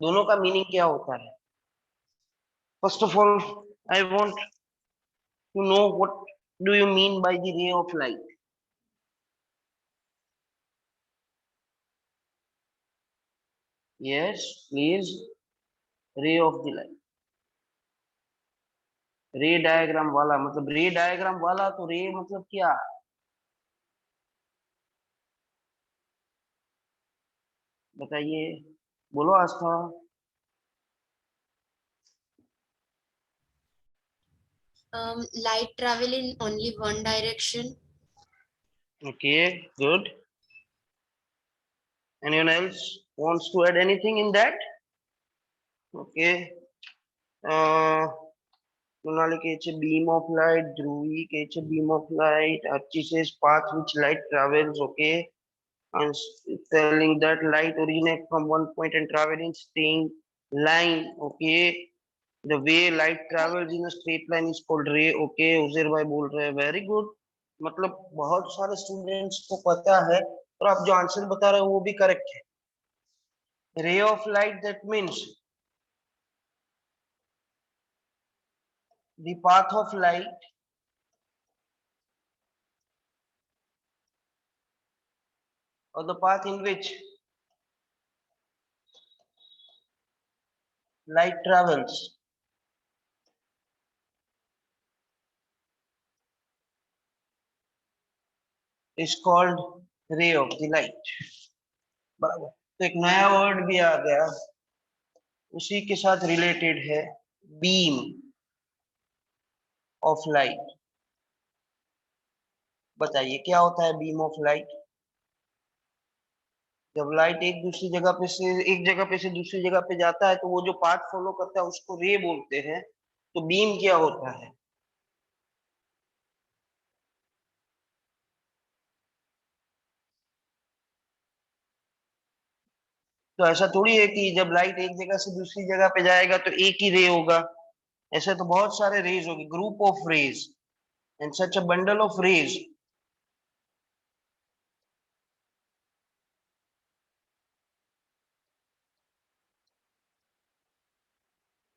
दोनों का मीनिंग क्या होता है? First of all, I want to know what do you mean by the ray of light? Yes please, ray of the light. Ray diagram वाला मतलब रे diagram वाला, तो रे मतलब क्या? बताइए, बोलो Astha. Light travel in only one direction. Okay, good. Anyone else wants to add anything in that? Okay, Monali कहছে beam of light, Dhruvi कहছে beam of light, Archie says path which light travels, okay, and telling that light originates from one point and travel in straight line, okay. The way light travels in a straight line is called ray, okay. उजेर भाई बोल रहे हैं very good. मतलब बहुत सारे students को पता है, और आप जो आंसर बता रहे हो वो भी करेक्ट है। रे of light that means the path of light or the path in which light travels is called ray of the light। बराबर। तो एक नया वर्ड भी आ गया, उसी के साथ रिलेटेड है, बीम ऑफ लाइट। बताइए क्या होता है बीम ऑफ लाइट? जब लाइट एक जगह पे से दूसरी जगह पे जाता है, तो वो जो पाथ फॉलो करता है उसको रे बोलते हैं। तो बीम क्या होता है? तो ऐसा थोड़ी है कि जब लाइट एक जगह से दूसरी जगह पे जाएगा तो एक ही रे होगा। ऐसे तो बहुत सारे रेज होंगे, group of rays, and such a bundle of rays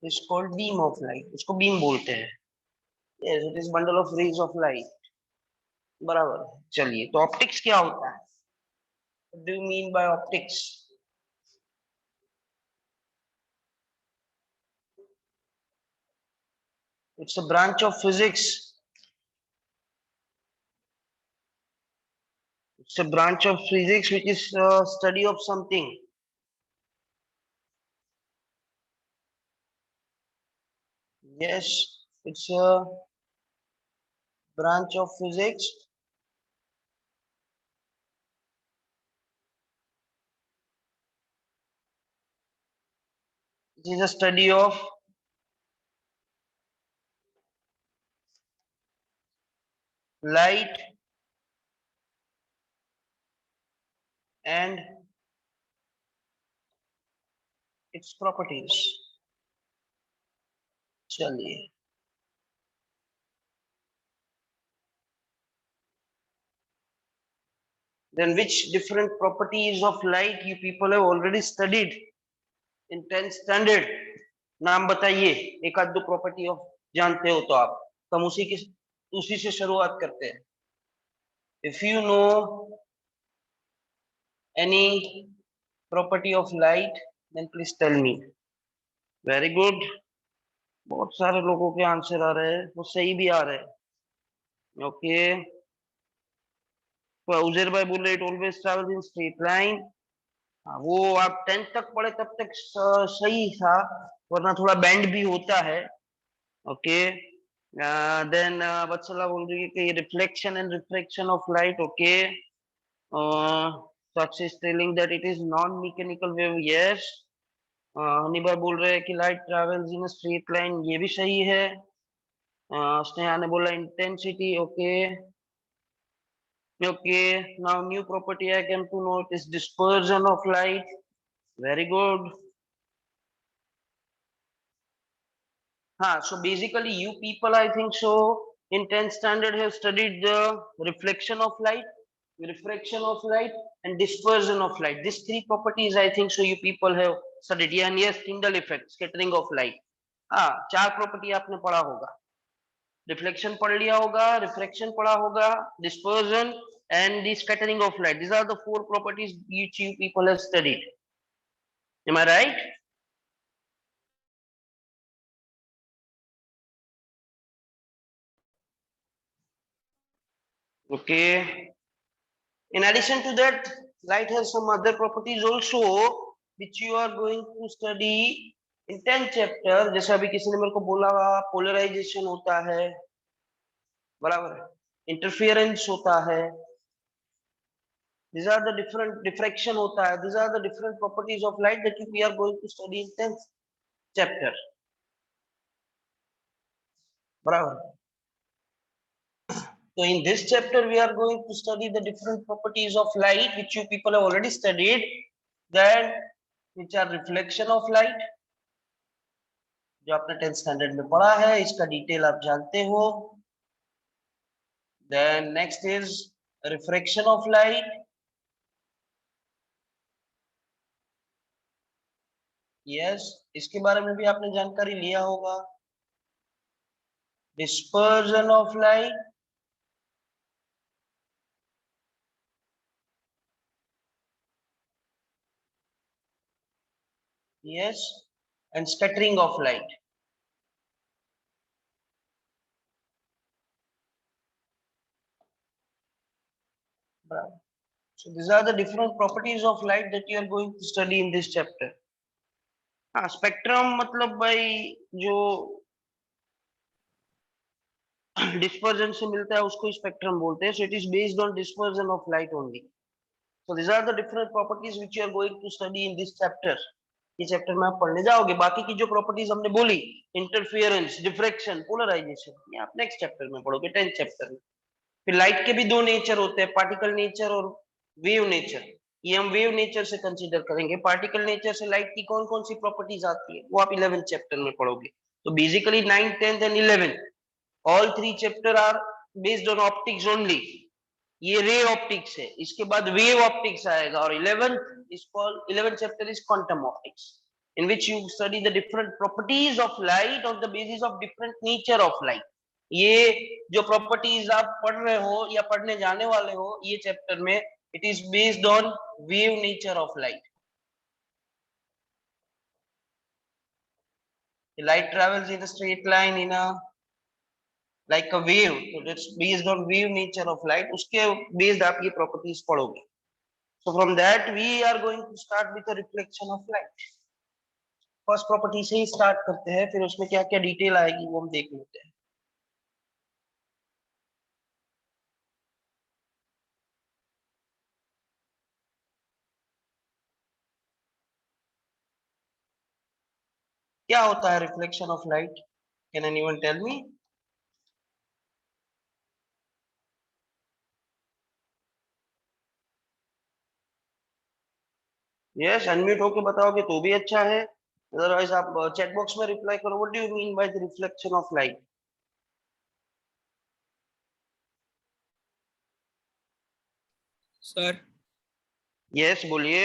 is called beam of light. उसको बीम बोलते हैं। Yes, it is bundle of rays of light. बराबर है। चलिए, तो ऑप्टिक्स क्या होता है? What do you mean by optics? It's a branch of physics. It's a branch of physics which is study of something। yes, it's a branch of physics which is a study of light and its properties। चलिए, then which different properties of light you people have already studied in 10th standard? नाम बताइए, एक आध दो property of जानते हो तो आप, तो हम उसी से शुरुआत करते हैं। If you know any property of light then please tell me. Very good, बहुत सारे लोगों के आंसर आ रहे हैं, वो सही भी आ रहे हैं। ओके, तो उजैर भाई बोल रहे it always travels in straight line. वो आप 10th तक पढ़े तब तक सही था, वरना थोड़ा बैंड भी होता है। ओके, देन वत्सला बोल रही है कि reflection and refraction of light, okay. Sakshi is telling that it is non mechanical wave, yes. Haniba बोल रहे हैं कि light travels in straight line, ये भी सही है। स्नेहा ने बोला intensity, okay. Okay, now new property I came to know, it is dispersion of light. Very good. So basically you people, I think so, in 10th standard have studied the reflection of light, refraction of light, and dispersion of light. These three properties I think so you people have studied, yes, Tyndall effect, scattering of light. हाँ, 4 property आपने पढ़ा होगा, reflection पढ़ लिया होगा, refraction पढ़ा होगा, dispersion and the scattering of light. These are the 4 properties which you people have studied. Am I right? Okay. In addition to that, light has some other properties also which you are going to study in 10th chapter. जैसे अभी किसी ने मेरे को बोला polarisation होता है, बराबर है, इंटरफियरेंस होता है, these are the different diffraction होता है, these are the different properties of light that we are going to study in 10th chapter, बराबर. So in this chapter, we are going to study the different properties of light, which you people have already studied. Then, which are reflection of light, जो आपने 10th standard में पढ़ा है, इसका detail आप जानते हो. Then next is refraction of light. Yes, इसके बारे में भी आपने जानकारी लिया होगा. Dispersion of light. Yes, and scattering of light. So these are the different properties of light that you are going to study in this chapter. हाँ, spectrum मतलब भाई जो डिस्पर्जन से मिलता है उसको स्पेक्ट्रम बोलते हैं. So it is based on dispersion of light only. So this are the different properties which you are going to study in this chapter. ये चैप्टर में आप पढ़ने जाओगे. बाकी की जो प्रॉपर्टीज हमने बोली, इंटरफियरेंस, डिफ्रैक्शन, पोलराइजेशन, ये आप नेक्स्ट चैप्टर में पढ़ोगे, 10th चैप्टर में. फिर लाइट के भी दो नेचर होते हैं, पार्टिकल नेचर और वेव नेचर. ये हम वेव नेचर से कंसीडर करेंगे. पार्टिकल नेचर से लाइट की कौन कौन सी प्रॉपर्टीज आती है वो आप 11th चैप्टर में पढ़ोगे. तो basically 9th, 10th and 11th, all 3 chapter are based on optics only. ये रे ऑप्टिक्स है. इसके बाद वेव ऑप्टिक्स आएगा. और 11th chapter is quantum optics, in which you study the different properties of light on the basis of different nature of light. ये जो properties आप पढ़ रहे हो या पढ़ने जाने वाले हो ये चैप्टर में, it is based on wave nature of light. The light travels in a straight line in a like a wave. So that's based on wave nature of light. उसके based आप ये properties पढ़ोगे. So from that we are going to start with the reflection of light. First property से ही start करते हैं, फिर उसमें क्या क्या detail आएगी वो हम देख लेते हैं. क्या होता है reflection of light? Can anyone tell me? Yes, unmute होके बताओगे तो भी अच्छा है. Otherwise आप chat box में reply करो. What do you mean by the reflection of light? Sir Yes, बोलिए.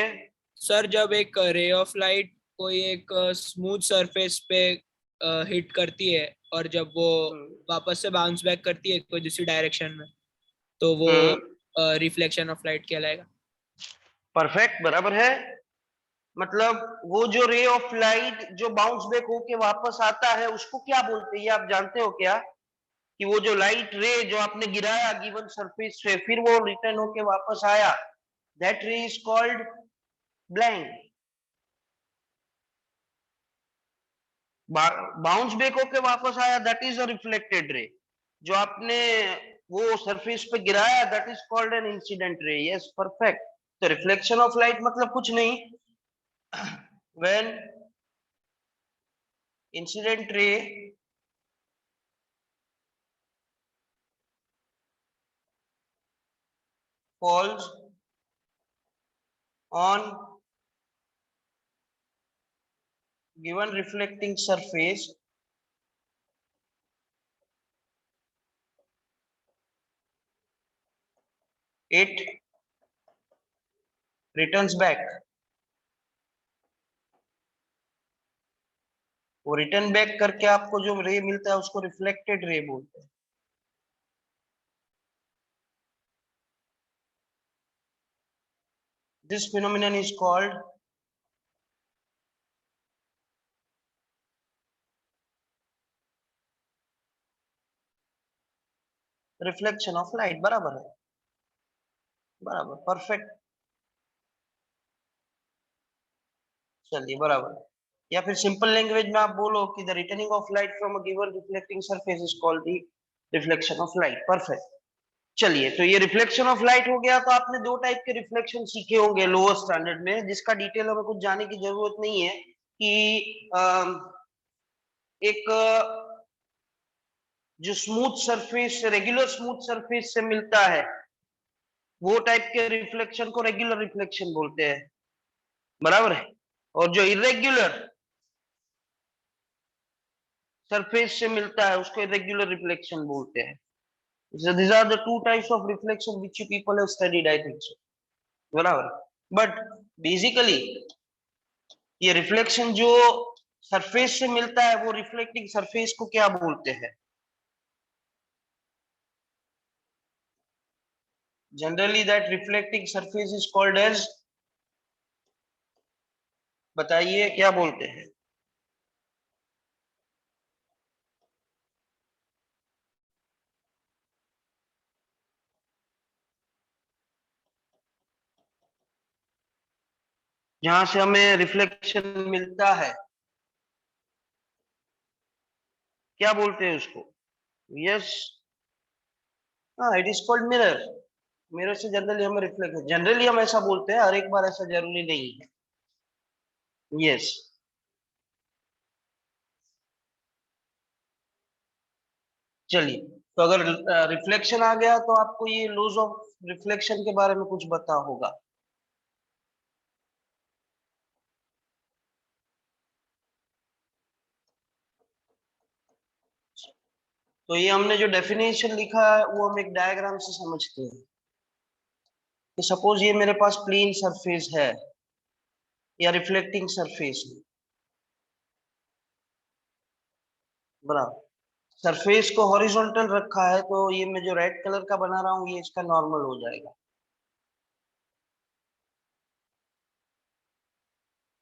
सर जब एक रे ऑफ लाइट कोई एक स्मूथ सरफेस पे हिट करती है और जब वो वापस से बाउंस बैक करती है कोई दूसरी डायरेक्शन में, तो वो रिफ्लेक्शन ऑफ लाइट कहलाएगा. परफेक्ट, बराबर है. मतलब वो जो रे ऑफ लाइट जो बाउंस बैक होके वापस आता है उसको क्या बोलते हैं, ये आप जानते हो क्या? कि वो जो लाइट रे जो आपने गिराया गिवन सरफेस से, फिर वो रिटर्न होके वापस आया, दैट रे is called blank. Bounce back होके वापस आया, that is a reflected ray. जो आपने वो सरफेस पे गिराया, that is called an incident ray. Yes, perfect. तो रिफ्लेक्शन ऑफ लाइट मतलब कुछ नहीं, when incident ray falls on given reflecting surface, it returns back. वो रिटर्न बैक करके आपको जो रे मिलता है उसको रिफ्लेक्टेड रे बोलते हैं। This phenomenon is called reflection of light. बराबर है, बराबर, परफेक्ट। चलिए बराबर। या फिर सिंपल लैंग्वेज में आप बोलो कि the returning of light from a given reflecting surface is called the reflection of light. Perfect. चलिए, तो ये रिफ्लेक्शन ऑफ लाइट हो गया। तो आपने दो टाइप के रिफ्लेक्शन सीखे होंगे लोअर स्टैंडर्ड में, जिसका डिटेल हमें कुछ जाने की जरूरत नहीं है कि एक जो smooth surface, regular smooth surface से मिलता है, वो टाइप के रिफ्लेक्शन को रेगुलर रिफ्लेक्शन बोलते हैं। बराबर है। और जो इरेग्युलर सरफेस से मिलता है उसको इरेग्युलर रिफ्लेक्शन बोलते हैं। So these are the two types of reflection which you people have studied, I think so. बराबर। बट बेसिकली ये रिफ्लेक्शन जो सरफेस से मिलता है वो रिफ्लेक्टिंग सरफेस को क्या बोलते हैं? Generally that reflecting surface is called as, बताइए क्या बोलते हैं? जहां से हमें रिफ्लेक्शन मिलता है, क्या बोलते हैं उसको? यस, हाँ, it is called mirror. Mirror से जनरली हमें रिफ्लेक्ट, जनरली हम ऐसा बोलते हैं, हर एक बार ऐसा जरूरी नहीं है। यस। चलिए, तो अगर रिफ्लेक्शन आ गया तो आपको ये लॉज ऑफ रिफ्लेक्शन के बारे में कुछ पता होगा। तो ये हमने जो डेफिनेशन लिखा है वो हम एक डायग्राम से समझते हैं कि सपोज ये मेरे पास प्लेन सरफेस है या रिफ्लेक्टिंग सरफेस है। बराबर। सरफेस को हॉरिजॉन्टल रखा है, तो ये मैं जो रेड कलर का बना रहा हूँ ये इसका नॉर्मल हो जाएगा।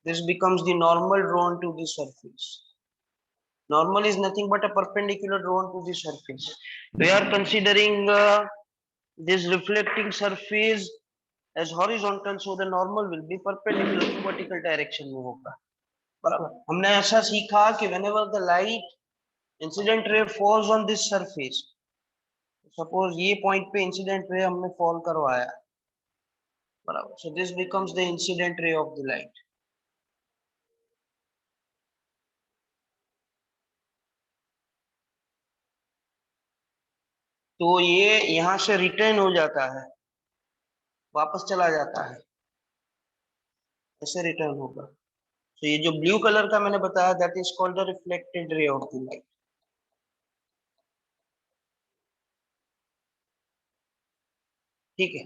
This becomes the normal drawn to the surface. Normal is nothing but a perpendicular drawn to the surface. We are considering this reflecting surface as horizontal, so the normal will be perpendicular to vertical direction में होगा। बराबर। हमने ऐसा सीखा कि whenever the light incident ray falls on this surface, suppose ये point पे incident ray हमने fall करवाया, बराबर, so this becomes the incident ray of the light. तो ये यहाँ से रिटर्न हो जाता है, वापस चला जाता है, ऐसे रिटर्न होगा। तो ये जो ब्लू कलर का मैंने बताया, that is called the reflected ray of the light. ठीक है।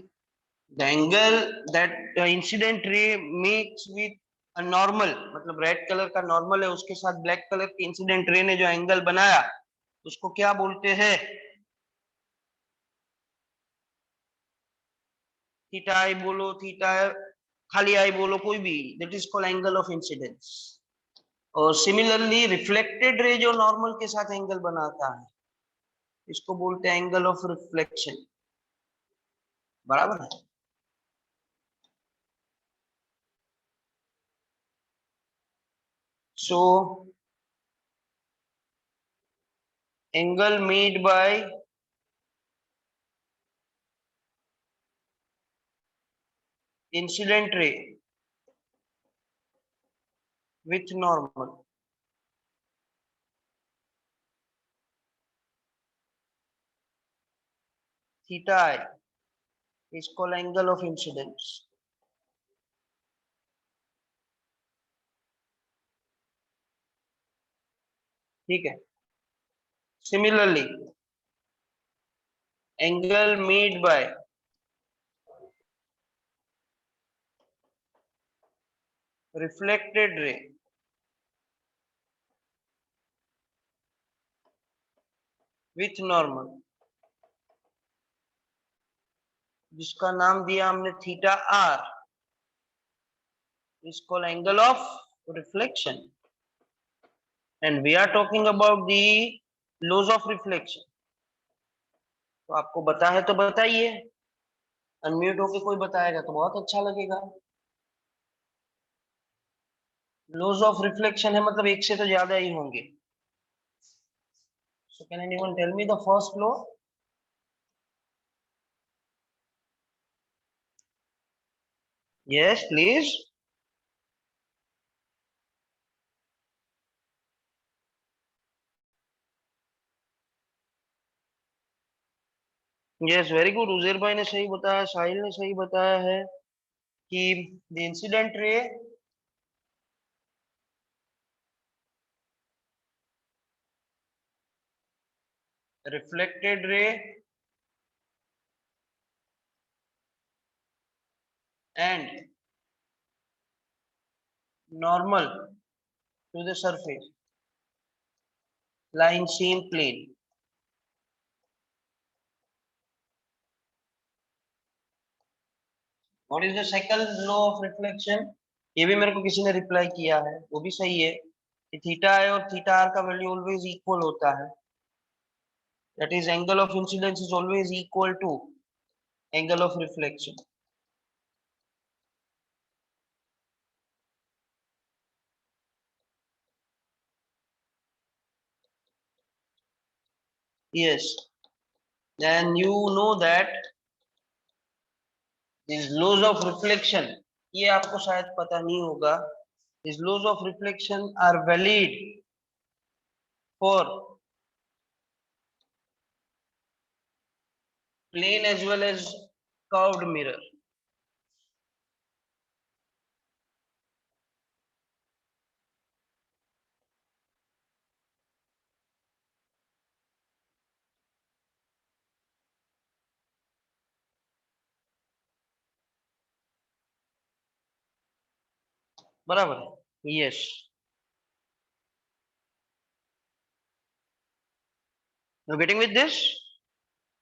The angle that incident ray makes with a normal, मतलब रेड कलर का नॉर्मल है उसके साथ ब्लैक कलर के इंसिडेंट रे ने जो एंगल बनाया उसको क्या बोलते हैं? थीटा आई बोलो, थीटा खाली आई बोलो, कोई भी, that is called angle of incidence. और सिमिलरली रिफ्लेक्टेड रे जो नॉर्मल के साथ एंगल बनाता है इसको बोलते हैं एंगल ऑफ रिफ्लेक्शन। बराबर है। सो angle made by incident ray with normal, theta I is called angle of incidence. ठीक है। Similarly, angle made by reflected ray with normal, जिसका नाम दिया हमने theta R, is called angle of reflection, and we are talking about the laws of reflection. तो आपको पता है तो बताइए, अनम्यूट होके कोई बताएगा तो बहुत अच्छा लगेगा। लॉज ऑफ रिफ्लेक्शन है मतलब एक से तो ज्यादा ही होंगे। So can anyone tell me the first law? Yes, please. Yes, very good. उजेर भाई ने सही बताया, साहिल ने सही बताया है कि the incident ray reflected ray and normal to the surface lie in same plane. What is the second law of reflection? ये भी मेरे को किसी ने रिप्लाई किया है, वो भी सही है कि थीटा आई और थीटा आर का वैल्यू ऑलवेज इक्वल होता है। That is, angle of incidence is always equal to angle of reflection. Yes, then you know that these laws of reflection, ये आपको शायद पता नहीं होगा, these laws of reflection are valid for plane as well as curved mirror. बराबर है, yes. You getting with this?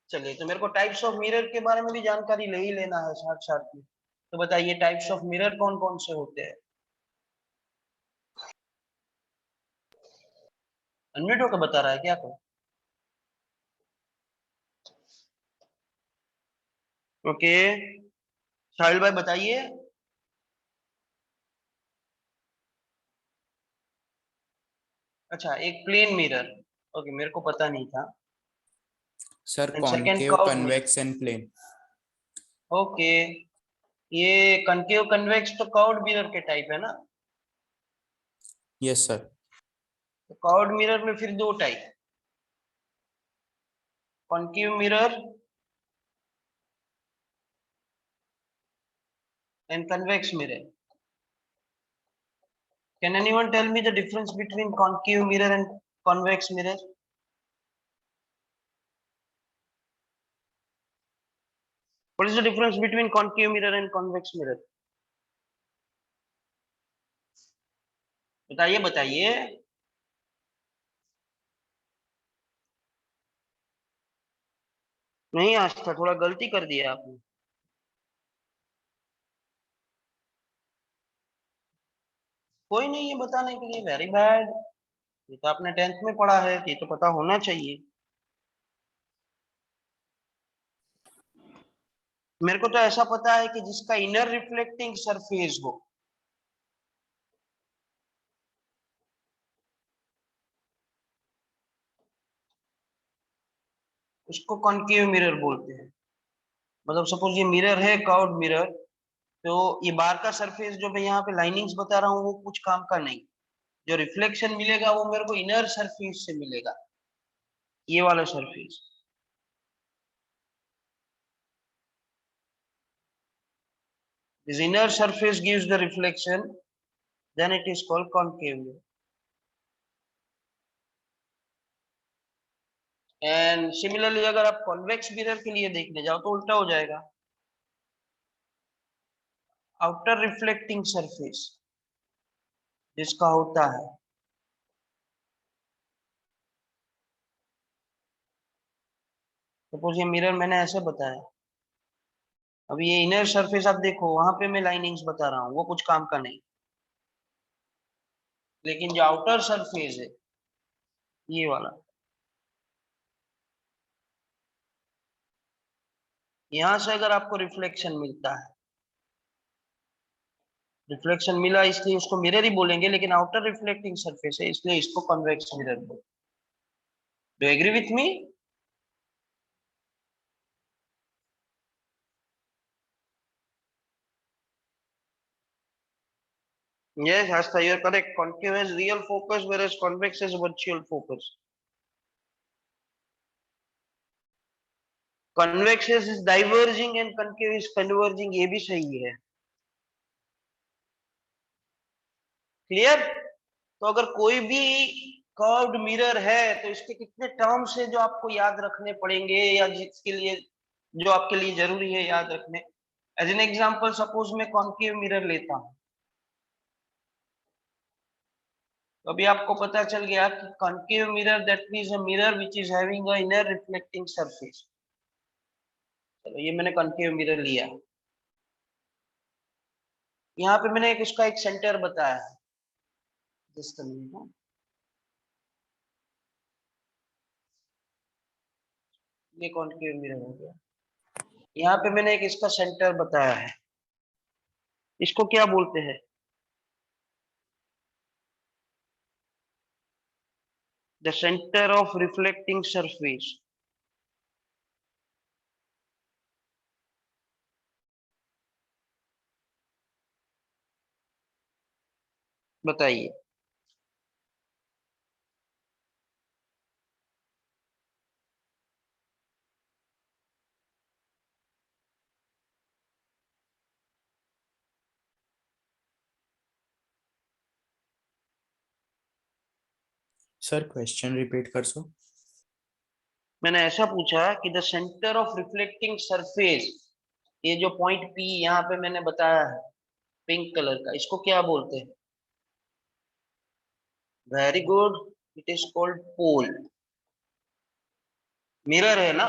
चलिए, तो मेरे को टाइप्स ऑफ मिरर के बारे में भी जानकारी ले ही लेना है साथ साथ में। तो बताइए टाइप्स ऑफ मिरर कौन कौन से होते हैं? अनम्यूट होकर बता रहा है क्या कोई? ओके, साहिल भाई बताइए। अच्छा, एक प्लेन मिरर, ओके, मेरे को पता नहीं था। Sir and second concave, curved mirror, convex and plane. Okay, ये कनकेव कन्वेक्स तो कर्व्ड मिरर के टाइप है ना? Yes sir. तो कर्व्ड मिरर में फिर दो type, concave mirror and convex mirror. Can anyone tell me the difference between concave mirror and convex mirror? What is the difference between concave mirror and convex mirror? बताइए बताइए। नहीं आज था, थोड़ा गलती कर दिया आपने। कोई नहीं ये बताने के लिए, वेरी बैड। ये तो आपने 10th में पढ़ा है, ये तो पता होना चाहिए। मेरे को तो ऐसा पता है कि जिसका इनर रिफ्लेक्टिंग सरफेस हो उसको कॉनकेव मिरर बोलते हैं। मतलब सपोज ये मिरर है, कर्व्ड मिरर, तो ये बाहर का सरफेस जो मैं यहाँ पे लाइनिंग्स बता रहा हूँ वो कुछ काम का नहीं। जो रिफ्लेक्शन मिलेगा वो मेरे को इनर सरफेस से मिलेगा, ये वाला surface. This inner surface gives the reflection, then it is called concave mirror. And similarly अगर आप convex mirror के लिए देखने जाओ तो उल्टा हो जाएगा। Outer reflecting surface जिसका होता है सपोज ये मिरर मैंने ऐसे बताया, अब ये इनर सरफेस आप देखो, वहां पे मैं लाइनिंग्स बता रहा हूँ, वो कुछ काम का नहीं, लेकिन जो आउटर सरफेस है ये वाला, यहां से अगर आपको रिफ्लेक्शन मिलता है, रिफ्लेक्शन मिला इसलिए उसको मिरर ही बोलेंगे, लेकिन आउटर रिफ्लेक्टिंग सरफेस है इसलिए इसको कन्वेक्स मिरर बोलेंगे। Do agree with me? Yes, Hasta, you are correct. Concave has real focus, whereas convex has virtual focus. Convex is diverging and concave is converging. ये भी सही है। क्लियर? तो अगर कोई भी कर्व्ड मिरर है तो इसके कितने टर्म्स है जो आपको याद रखने पड़ेंगे, या जिसके लिए जो आपके लिए जरूरी है याद रखने। एज एन एग्जांपल, सपोज मैं कॉन्केव मिरर लेता हूं, तो अभी आपको पता चल गया कि concave mirror that means a mirror which is having a inner reflecting surface. चलो ये मैंने कॉन्केव मिरर लिया, यहाँ पे मैंने एक उसका एक सेंटर बताया है, जस्ट ये कॉन्केव मिरर हो गया। यहाँ पे मैंने एक इसका सेंटर बताया है, इसको क्या बोलते हैं? The centre of reflecting surface. बताइए। सर क्वेश्चन रिपीट कर सो। मैंने ऐसा पूछा कि the centre of reflecting surface, ये जो पॉइंट पी यहाँ पे मैंने बताया है पिंक कलर का, इसको क्या बोलते हैं? Very good, it is called pole. Mirror है ना,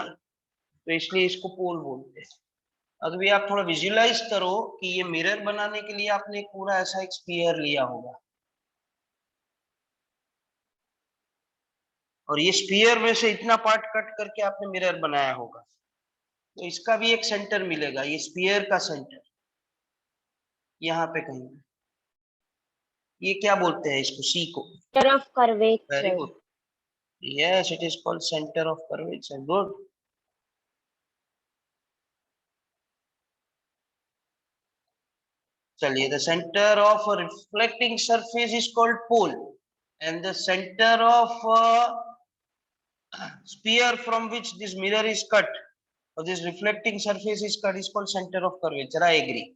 तो इसलिए इसको पोल बोलते हैं। अब भी आप थोड़ा विजुअलाइज करो कि ये मिरर बनाने के लिए आपने एक पूरा ऐसा एक स्फीयर लिया होगा, और ये स्फीयर में से इतना पार्ट कट करके आपने मिरर बनाया होगा, तो इसका भी एक सेंटर मिलेगा, ये स्फीयर का सेंटर यहाँ पे कहीं। ये क्या बोलते हैं इसको? सी को? Center of very curvature. Good, yes it is called centre of curvature. Good. चलिए, the centre of reflecting surface is called pole, and the centre of sphere from which this mirror is cut, or this reflecting surface is cut, is called center of curvature. I agree.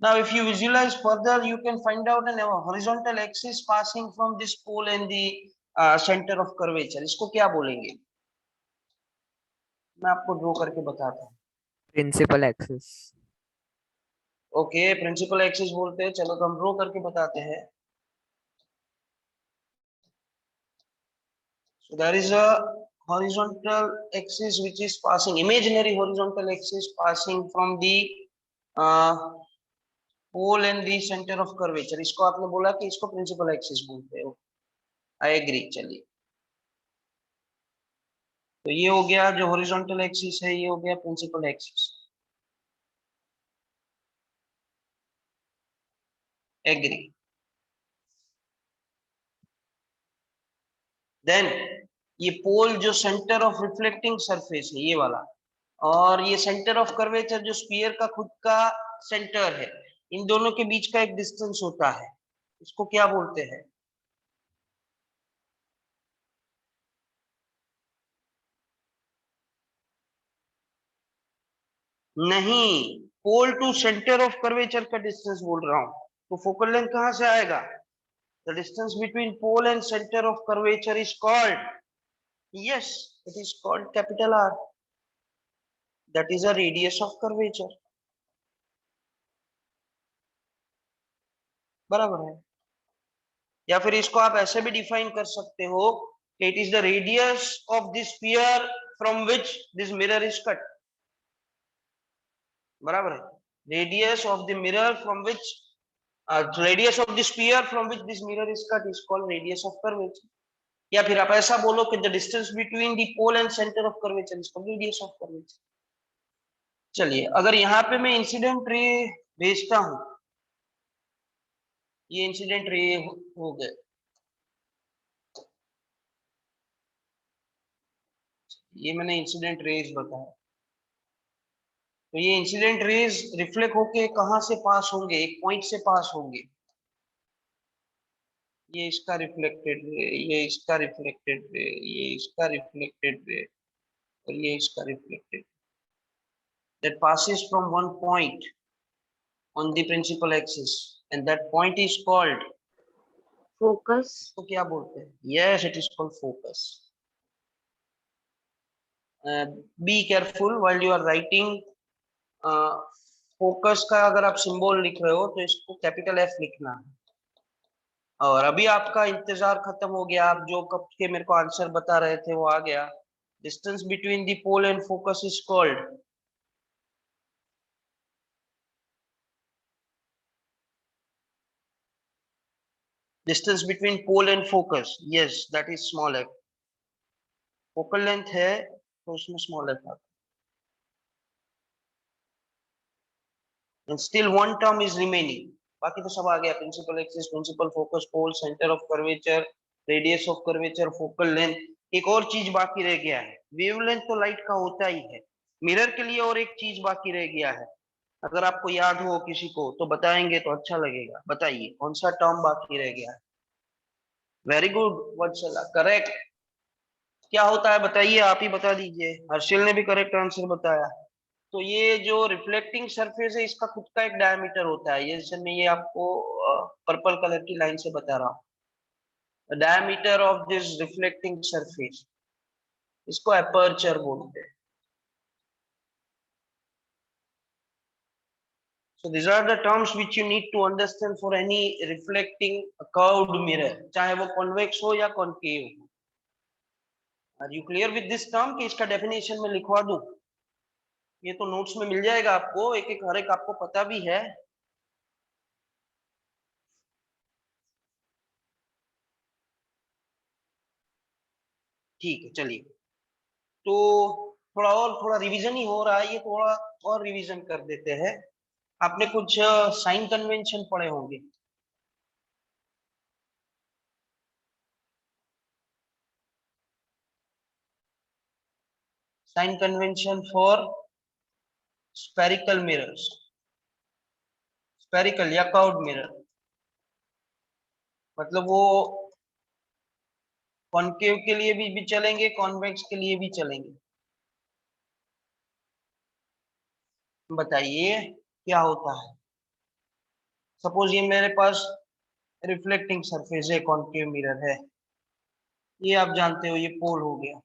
Now if you visualize further, you can find out an horizontal axis passing from this pole and the center of curvature. इसको क्या बोलेंगे? मैं आपको draw करके बताता हूँ। Principal axis. Okay, principal axis बोलते हैं। चलो तो हम ड्रॉ करके बताते हैं। So there is a horizontal axis which is passing, imaginary horizontal axis passing from the pole and the centre of curvature. इसको आपने बोला कि इसको प्रिंसिपल एक्सिस बोलते हो। I agree. चलिए, तो ये हो गया जो हॉरिजॉन्टल एक्सिस है, ये हो गया प्रिंसिपल एक्सिस। एग्री। देन ये पोल जो सेंटर ऑफ रिफ्लेक्टिंग सरफेस है ये वाला, और ये सेंटर ऑफ कर्वेचर जो स्फीयर का खुद का सेंटर है, इन दोनों के बीच का एक डिस्टेंस होता है, इसको क्या बोलते हैं? नहीं, pole to centre of curvature का डिस्टेंस बोल रहा हूं। तो फोकल लेंथ कहां से आएगा? The distance between pole and center of curvature is called, yes, it is called capital R. That is a radius of curvature. बराबर है। या फिर इसको आप ऐसे भी डिफाइन कर सकते हो कि it is the radius of this sphere from which this mirror is cut. बराबर है. Radius of the mirror from which radius of the sphere from which this mirror is cut is called radius of curvature. या फिर आप ऐसा बोलो कि the distance between the pole and center of curvature is called radius of curvature. चलिए, अगर यहाँ पे मैं इंसिडेंट रे भेजता हूं, ये इंसिडेंट रे हो गए, ये मैंने इंसिडेंट रेज बताया. तो ये इंसिडेंट रेज रिफ्लेक्ट होके कहां से पास होंगे? एक पॉइंट से पास होंगे. ये इसका रिफ्लेक्टेड रे, ये इसका रिफ्लेक्टेड रे, ये इसका रिफ्लेक्टेड रे, और ये इसका reflected, that passes from one point on the principal axis and that point is called focus. तो क्या बोलते हैं? Yes, it is called focus. Be careful while you are writing. Focus का अगर आप सिंबल लिख रहे हो तो इसको कैपिटल F लिखना है. और अभी आपका इंतजार खत्म हो गया, आप जो कब के मेरे को आंसर बता रहे थे वो आ गया. Distance between the pole and focus is called distance between pole and focus. Yes, that is small f. Focal length है तो उसमें small f आता है. And still one term is remaining. बाकी तो सब आ गया. Principal axis, principal focus, pole, center of curvature, radius of curvature, focal length. एक और चीज बाकी रह गया है. Wavelength तो लाइट का होता ही है. मिरर के लिए और एक चीज बाकी रह गया है. अगर आपको याद हो किसी को तो बताएंगे तो अच्छा लगेगा. बताइए कौन सा टर्म बाकी रह गया है? वेरी गुड वत्सला, करेक्ट. क्या होता है बताइए, आप ही बता दीजिए. हर्षिल ने भी करेक्ट आंसर बताया. तो ये जो रिफ्लेक्टिंग सरफेस है इसका खुद का एक डायमीटर होता है. ये जैसे मैं ये आपको पर्पल कलर की लाइन से बता रहा हूँ. Diameter of this reflecting surface, इसको एपर्चर बोलते हैं. So these are the terms which you need to understand for any reflecting curved mirror, चाहे वो convex हो या concave हो. Are you clear with this term कि इसका definition में लिखवा दूं? ये तो नोट्स में मिल जाएगा आपको, एक एक हर एक आपको पता भी है. ठीक है, चलिए. तो थोड़ा रिवीजन ही हो रहा है, ये थोड़ा और रिवीजन कर देते हैं. आपने कुछ साइन कन्वेंशन पढ़े होंगे. Sign convention for spherical mirrors, spherical या कर्व्ड मिरर, मतलब वो कॉनकेव के लिए भी चलेंगे, कॉन्वेक्स के लिए भी चलेंगे. बताइए क्या होता है. सपोज ये मेरे पास रिफ्लेक्टिंग सरफेस है, कॉनकेव मिरर है. ये आप जानते हो ये पोल हो गया,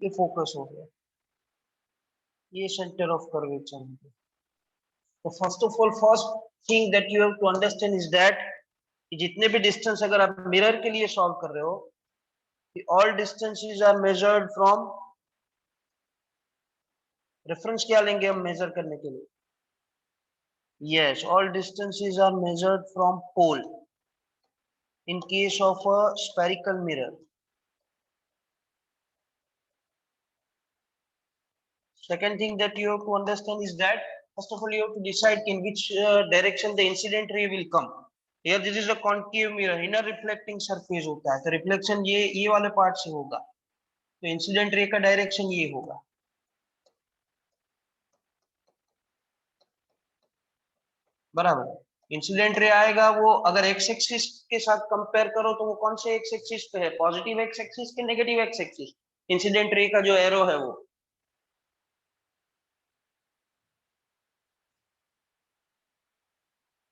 ये फोकस हो गया, ये सेंटर ऑफ कर्वेचर हो गया. तो first of all first thing that you have to understand is that कि जितने भी डिस्टेंस अगर आप मिरर के लिए सॉल्व कर रहे हो, all distances are measured from reference. क्या लेंगे हम मेजर करने के लिए? Yes, all distances are measured from pole in case of a spherical mirror. Second thing that you have to understand is that first of all you have to decide in which direction the incident ray will come. Here this is a concave mirror, inner reflecting surface होता है, तो reflection ये वाले part से होगा, तो incident ray का direction ये होगा. बराबर. इंसिडेंट रे आएगा वो अगर एक्स एक्सिस के साथ कंपेयर करो तो वो कौन से एक्स एक्सिस पे है? पॉजिटिव एक्स एक्सिस के negative x axis? Incident ray का जो एरो है वो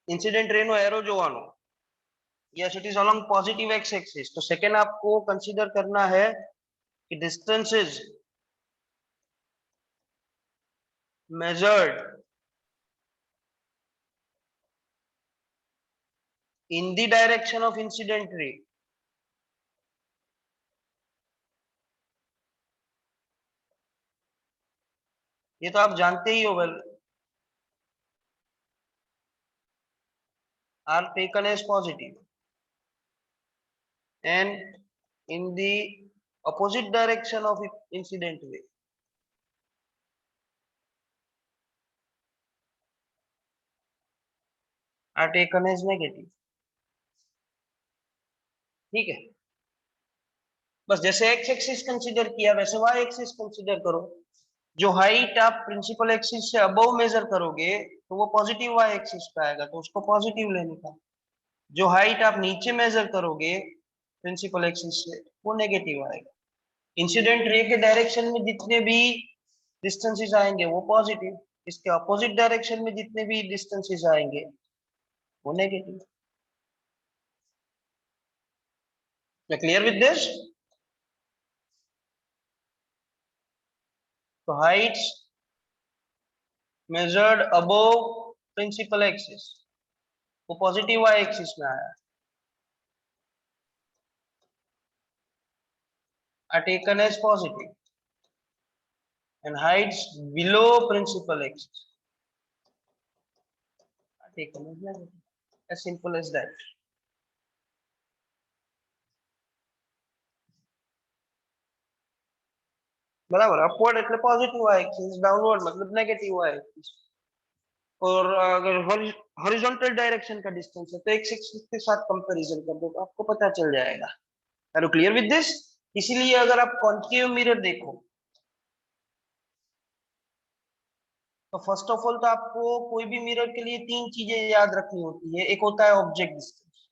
इंसिडेंट रे नो एरो जो आनो, yes it is along positive x axis. तो सेकंड आपको कंसीडर करना है कि distances measured in the direction of incident ray ये तो आप जानते ही हो well, are taken as positive and in the opposite direction of incident way are taken as negative. ठीक है, बस जैसे एक्स एक्सिस कंसीडर किया वैसे वाई एक्सिस कंसीडर करो। जो हाइट आप प्रिंसिपल एक्सिस से अबव मेजर करोगे तो वो पॉजिटिव वाई एक्सिस पे आएगा, तो उसको पॉजिटिव लेने का। जो हाइट आप नीचे मेजर करोगे प्रिंसिपल एक्सिस से वो नेगेटिव आएगा। इंसिडेंट रे के डायरेक्शन में जितने भी डिस्टेंसेस आएंगे वो पॉजिटिव, इसके अपोजिट डायरेक्शन में जितने भी डिस्टेंसेस आएंगे वो नेगेटिव। Clear with this? तो heights measured above principal axis वो पॉजिटिव वाई एक्सिस में आया, are taken as positive, and heights below principal axis are taken as negative. As simple as that. बराबर, अपवर्ड એટલે positive Y axis, downward मतलब negative Y axis. और अगर horizontal direction का distance है तो एक्स एक्सिस के साथ कंपैरिजन कर दो तो आपको पता चल जाएगा। Are you clear with this? इसीलिए अगर आप कॉन्केव मिरर देखो तो फर्स्ट ऑफ ऑल तो आपको कोई भी मिरर के लिए तीन चीजें याद रखनी होती है। एक होता है ऑब्जेक्ट डिस्टेंस,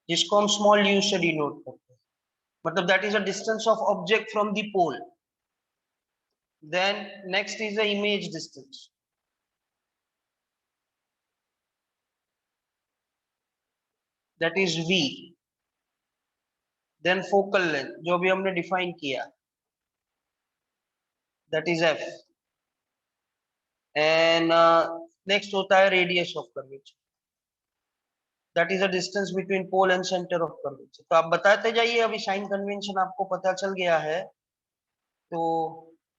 जिसको हम स्मॉल यू से डिनोट करते हैं, मतलब that is a distance of object from the pole. Then next is the image distance, that is v। Then focal length जो भी हमने डिफाइन किया, that is f। And next होता है radius of curvature, that is a distance between pole and centre of curvature. तो आप बताते जाइए, अभी साइन कन्वेंशन आपको पता चल गया है तो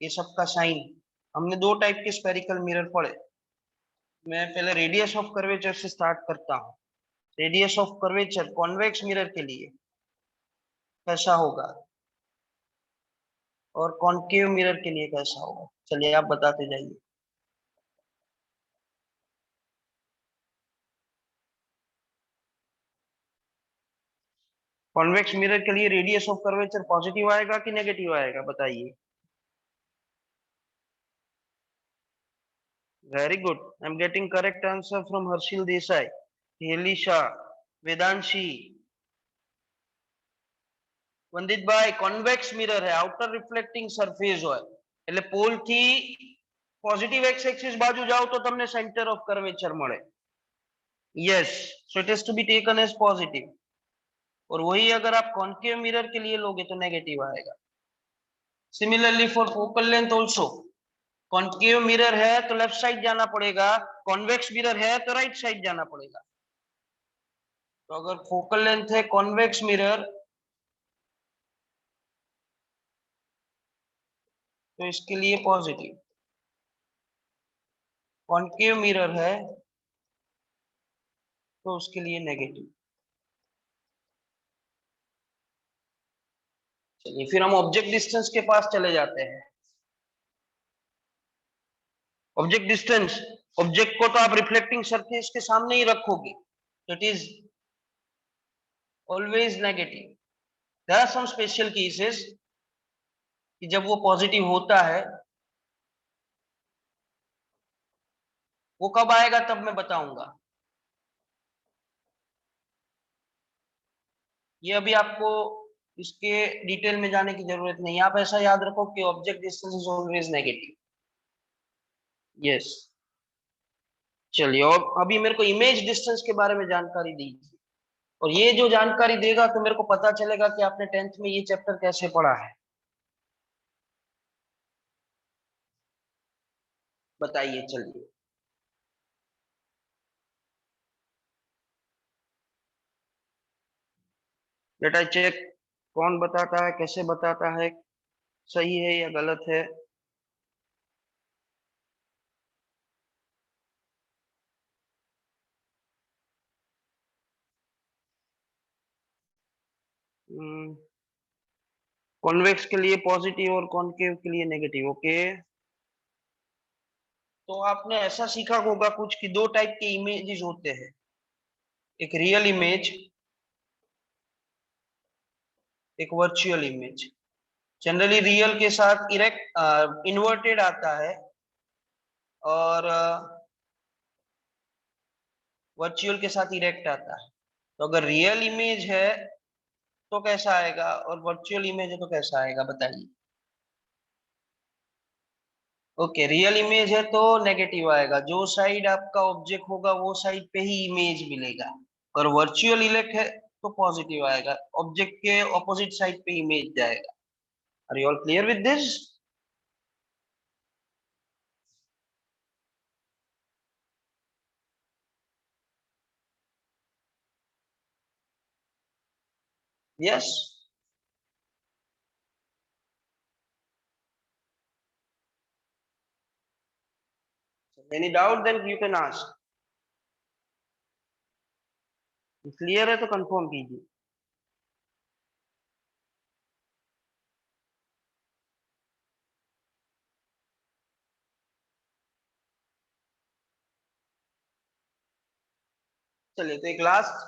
ये सबका साइन। हमने दो टाइप के स्फेरिकल मिरर पढ़े। मैं पहले रेडियस ऑफ कर्वेचर से स्टार्ट करता हूँ। Radius of curvature convex mirror के लिए कैसा होगा और कॉन्केव मिरर के लिए कैसा होगा, चलिए आप बताते जाइए। कॉन्वेक्स मिरर के लिए रेडियस ऑफ कर्वेचर पॉजिटिव आएगा कि नेगेटिव आएगा, बताइए। Very good, I am getting correct answer from Harshil Desai, Helisha, Vedanshi. વંદિતભાઈ કોન્વેક્સ મિરર है, આઉટર રિફ્લેક્ટિંગ સરફેસ હોય એટલે પોલ થી પોઝિટિવ એક્સ એક્સિસ બાજુ જાઓ તો તમને સેન્ટર ઓફ કર્વેચર મળે। Yes, so it is to be taken as positive. और वही अगर आप कॉन्केव मिरर के लिए लोगे तो नेगेटिव आएगा। Similarly for focal length also, concave mirror है तो लेफ्ट साइड जाना पड़ेगा, कॉन्वेक्स मिरर है तो राइट साइड जाना पड़ेगा। तो अगर फोकल लेंथ है कॉन्वेक्स मिरर तो इसके लिए पॉजिटिव, कॉन्केव मिरर है तो उसके लिए नेगेटिव। चलिए फिर हम ऑब्जेक्ट डिस्टेंस के पास चले जाते हैं। ऑब्जेक्ट डिस्टेंस, ऑब्जेक्ट को तो आप रिफ्लेक्टिंग सरफेस के सामने ही रखोगे, तो it is always negative. There are some special cases कि जब वो पॉजिटिव होता है, वो कब आएगा तब मैं बताऊंगा। ये अभी आपको इसके डिटेल में जाने की जरूरत नहीं है, आप ऐसा याद रखो कि object distance is always negative. Yes, चलिए और अभी मेरे को इमेज डिस्टेंस के बारे में जानकारी दीजिए। और ये जो जानकारी देगा तो मेरे को पता चलेगा कि आपने 10th में ये चैप्टर कैसे पढ़ा है, बताइए। चलिए लेट आई चेक कौन बताता है, कैसे बताता है। सही है या गलत है? कॉन्वेक्स के लिए पॉजिटिव और कॉनकेव के लिए नेगेटिव। ओके, तो आपने ऐसा सीखा होगा कुछ कि दो टाइप के इमेजेस होते हैं, एक रियल इमेज, एक वर्चुअल इमेज। जनरली रियल के साथ इरेक्ट इन्वर्टेड आता है और वर्चुअल के साथ इरेक्ट आता है। तो अगर रियल इमेज है तो कैसा आएगा और वर्चुअल इमेज है तो कैसा आएगा, बताइए। ओके, रियल इमेज है तो नेगेटिव आएगा, जो साइड आपका ऑब्जेक्ट होगा वो साइड पे ही इमेज मिलेगा। और वर्चुअल इलेक्ट है तो पॉजिटिव आएगा, ऑब्जेक्ट के ऑपोजिट साइड पे इमेज जाएगा। Are you all clear with this? Yes, any doubt then you can ask. Clear है तो कंफर्म कीजिए। चलिए, तो एक लास्ट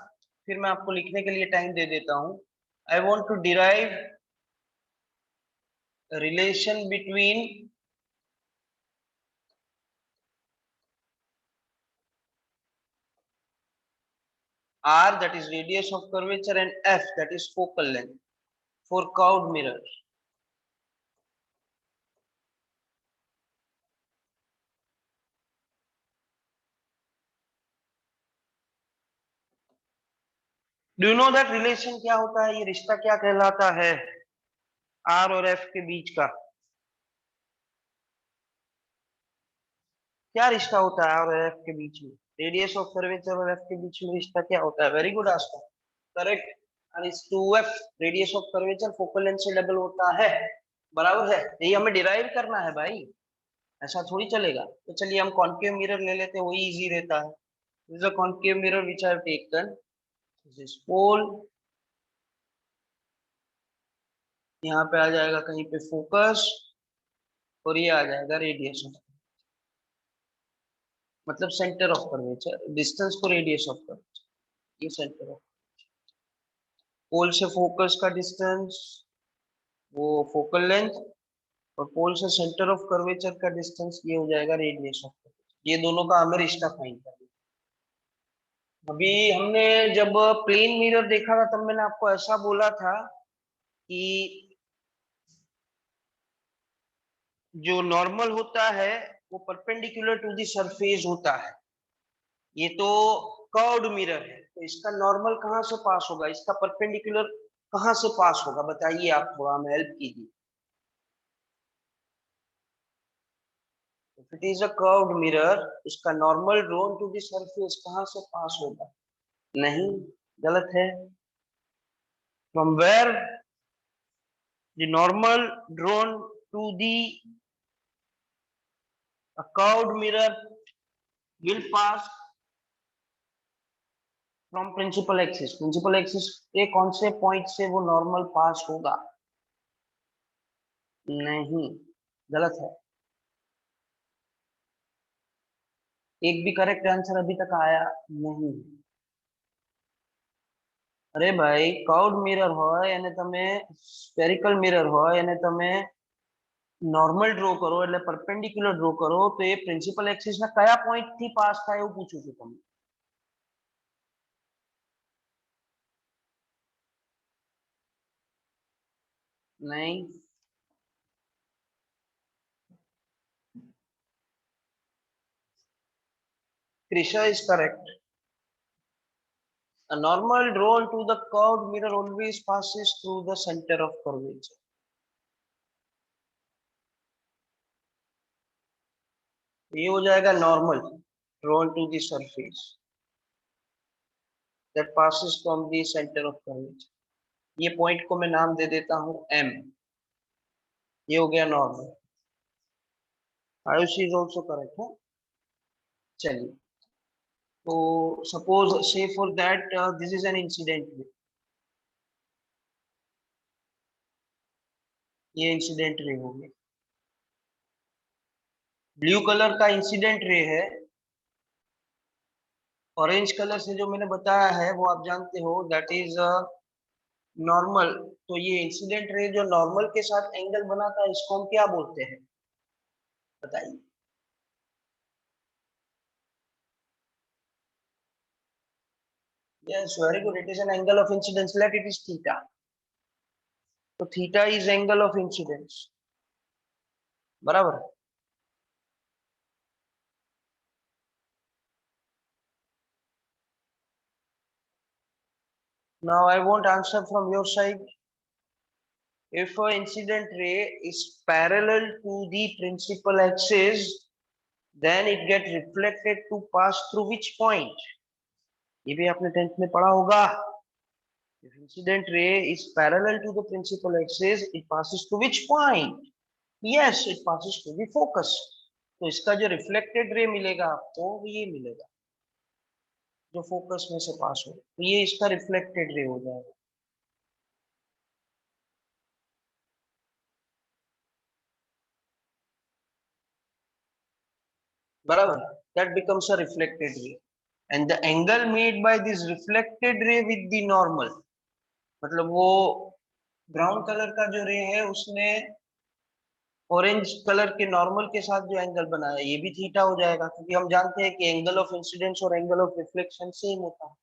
फिर मैं आपको लिखने के लिए टाइम दे देता हूं। I want to derive relation between R, that is radius of curvature, and F, that is focal length, for curved mirror. Do you know that relation क्या होता है? ये रिश्ता क्या कहलाता है R और F के बीच का? क्या रिश्ता होता है R और F के बीच में? रेडियस ऑफ कर्वेचर और F के बीच में रिश्ता क्या होता है? Very good Aska, correct. और इस 2F radius of curvature focal length से डबल होता है, बराबर है। यही हमें डिराइव करना है भाई, ऐसा थोड़ी चलेगा। तो चलिए हम कॉन्केव मिरर ले लेते हैं, वही इजी रहता है। This is a concave mirror which I have taken, this is pole, यहाँ पे आ जाएगा कहीं पे फोकस, और ये आ जाएगा रेडियस ऑफ, मतलब सेंटर ऑफ कर्वेचर, डिस्टेंस को रेडियस ऑफ कर्वेचर, ये सेंटर ऑफ, पोल से फोकस का डिस्टेंस वो फोकल लेंथ, और पोल से सेंटर ऑफ कर्वेचर का डिस्टेंस ये हो जाएगा रेडियस ऑफ कर्वेचर। ये दोनों का हमें रिश्ता फाइंड करना है। अभी हमने जब प्लेन मिरर देखा था तब मैंने आपको ऐसा बोला था कि जो नॉर्मल होता है वो परपेंडिकुलर टू द सरफेस होता है। ये तो कर्व्ड मिरर है, तो इसका नॉर्मल कहां से पास होगा, इसका परपेंडिकुलर कहां से पास होगा, बताइए आप, थोड़ा हमें हेल्प कीजिए। If it is a curved mirror, इसका normal drawn to the surface कहां से पास होगा? नहीं, गलत है। From where the normal drawn to the curved mirror will pass? From principal axis. Principal axis के कौन से पॉइंट से वो नॉर्मल पास होगा? नहीं, गलत है। एक भी करेक्ट आंसर अभी तक आया नहीं। अरे भाई, कर्व्ड मिरर હોય અને તમે સ્ફેરિકલ મિરર હોય અને તમે નોર્મલ ડ્રો કરો એટલે પરપેન્ડિક્યુલર ડ્રો કરો, તો એ પ્રિન્સિપલ એક્સિસ ના કયા પોઈન્ટ થી પાસ થાય એવું પૂછું છું તમને। नहीं, Krisha is correct. A normal drawn to the curved mirror always passes through the center of curvature. ये हो जाएगा normal drawn to the surface that passes from the center of curvature। ये पॉइंट को मैं नाम दे देता हूं M। ये हो गया normal. Ayush is also correct है। चलिए, तो सपोज से for that this is an incident ray. ये इंसिडेंट रे हो गया। ब्लू कलर का इंसिडेंट रे है। ऑरेंज कलर से जो मैंने बताया है वो आप जानते हो, दैट इज नॉर्मल। तो ये इंसिडेंट रे जो नॉर्मल के साथ एंगल बनाता है, इसको हम क्या बोलते हैं बताइए। Yes, very good, it is an angle of incidence, let it is theta. तो theta is angle of incidence, बराबर। Now I want answer from your side. If an incident ray is parallel to the principal axis, then it gets reflected to pass through which point? ये भी आपने 10th में पढ़ा होगा। If incident ray is parallel to the principal axis, it passes to which point? Yes, it passes to the focus. तो इसका जो reflected ray मिलेगा आपको, वो ये मिलेगा जो फोकस में से पास हो, तो ये इसका रिफ्लेक्टेड रे हो जाएगा। बराबर, that becomes a reflected ray, and the angle made by this reflected ray with the normal, मतलब वो ब्राउन कलर का जो रे है उसने ऑरेंज कलर के नॉर्मल के साथ जो एंगल बनाया, ये भी थीटा हो जाएगा, क्योंकि हम जानते हैं कि एंगल ऑफ इंसिडेंस और एंगल ऑफ रिफ्लेक्शन सेम होता है।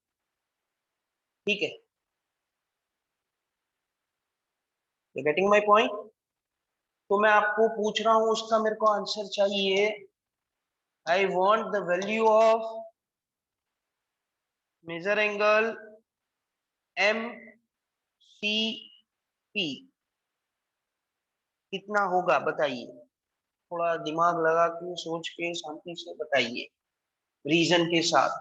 ठीक है, यू गेटिंग माय पॉइंट। तो मैं आपको पूछ रहा हूं, उसका मेरे को आंसर चाहिए। I want the value of measure angle M C P, कितना होगा बताइए। थोड़ा दिमाग लगा के सोच के शांति से बताइए, रीजन के साथ।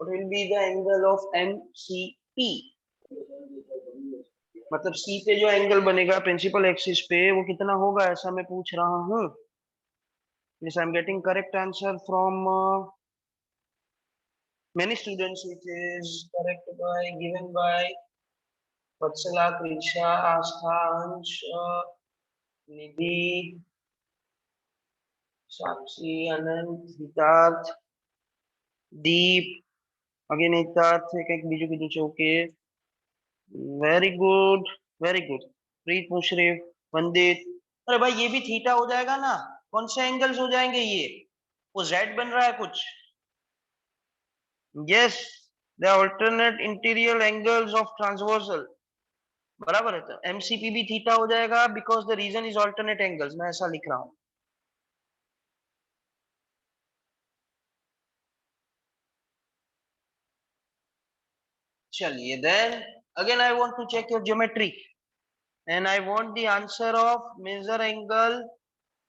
What will be the angle of M C P, मतलब सी पे जो एंगल बनेगा प्रिंसिपल एक्सिस पे, वो कितना होगा, ऐसा मैं पूछ रहा हूँ। Yes, I'm getting correct answer from many students, which is correct by given by Vatsala, Krisha, Astha, Ansh, Nidhi, Sakshi, Anand, Hitarth, Deep, again Hitarth, एक बीजू के नीचे okay, very good, very good. Preet Mushrif, Vandit, अरे भाई ये भी थीटा हो जाएगा ना। कौन से एंगल्स हो जाएंगे ये, वो जेड बन रहा है कुछ। Yes, the alternate interior angles of transversal, बराबर है। तो एमसीपी भी थीटा हो जाएगा, because the reason is alternate angles, मैं ऐसा लिख रहा हूं। चलिए, then again I want to check your geometry and I want the answer of measure angle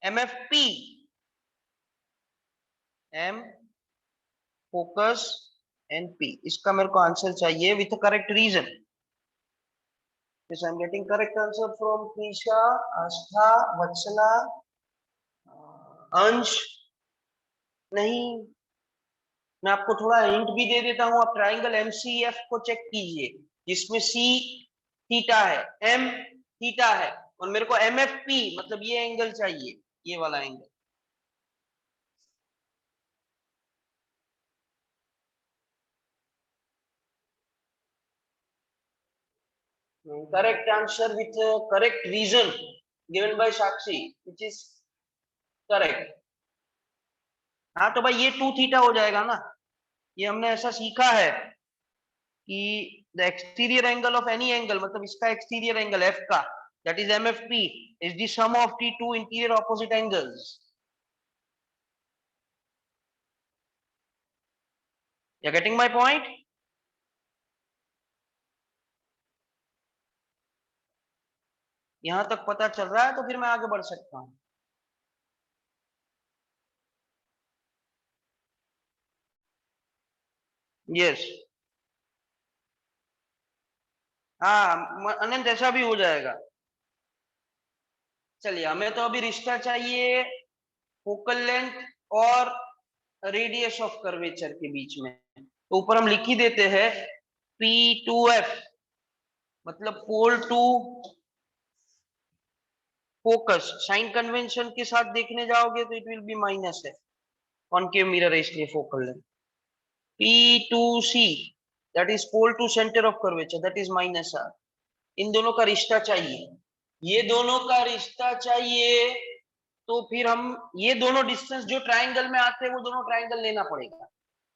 MFP, M focus and P, इसका मेरे को आंसर चाहिए with correct reason. Yes, I'm getting correct answer from Krisha, Astha, Vatsala, अंश। नहीं, मैं आपको थोड़ा hint भी दे देता हूं, आप ट्राइंगल एमसीएफ को चेक कीजिए, जिसमें सी थीटा है, एम थीटा है, और मेरे को एमएफपी मतलब ये एंगल चाहिए, ये वाला angle. Correct answer with correct reason given by Sakshi, which is correct. हाँ तो भाई ये टू थीटा हो जाएगा ना, ये हमने ऐसा सीखा है कि the exterior angle of any angle, मतलब इसका एक्सटीरियर एंगल एफ का, that is MFP, is the sum of the two interior opposite angles. You getting my point. यहां तक पता चल रहा है, तो फिर मैं आगे बढ़ सकता हूं। यस, हाँ अनंत ऐसा भी हो जाएगा। चलिए हमें तो अभी रिश्ता चाहिए फोकल लेंथ और रेडियस ऑफ कर्वेचर के बीच में, तो ऊपर हम लिख ही देते हैं P2F, मतलब pole to focus. Sign convention के साथ देखने जाओगे तो इट विल बी माइनस है, कॉनकेव मिरर है इसलिए focal length. P2C that is pole to centre of curvature, that is minus R। इन दोनों का रिश्ता चाहिए, ये दोनों का रिश्ता चाहिए, तो फिर हम ये दोनों डिस्टेंस जो ट्राइंगल में आते हैं वो दोनों ट्राइंगल लेना पड़ेगा।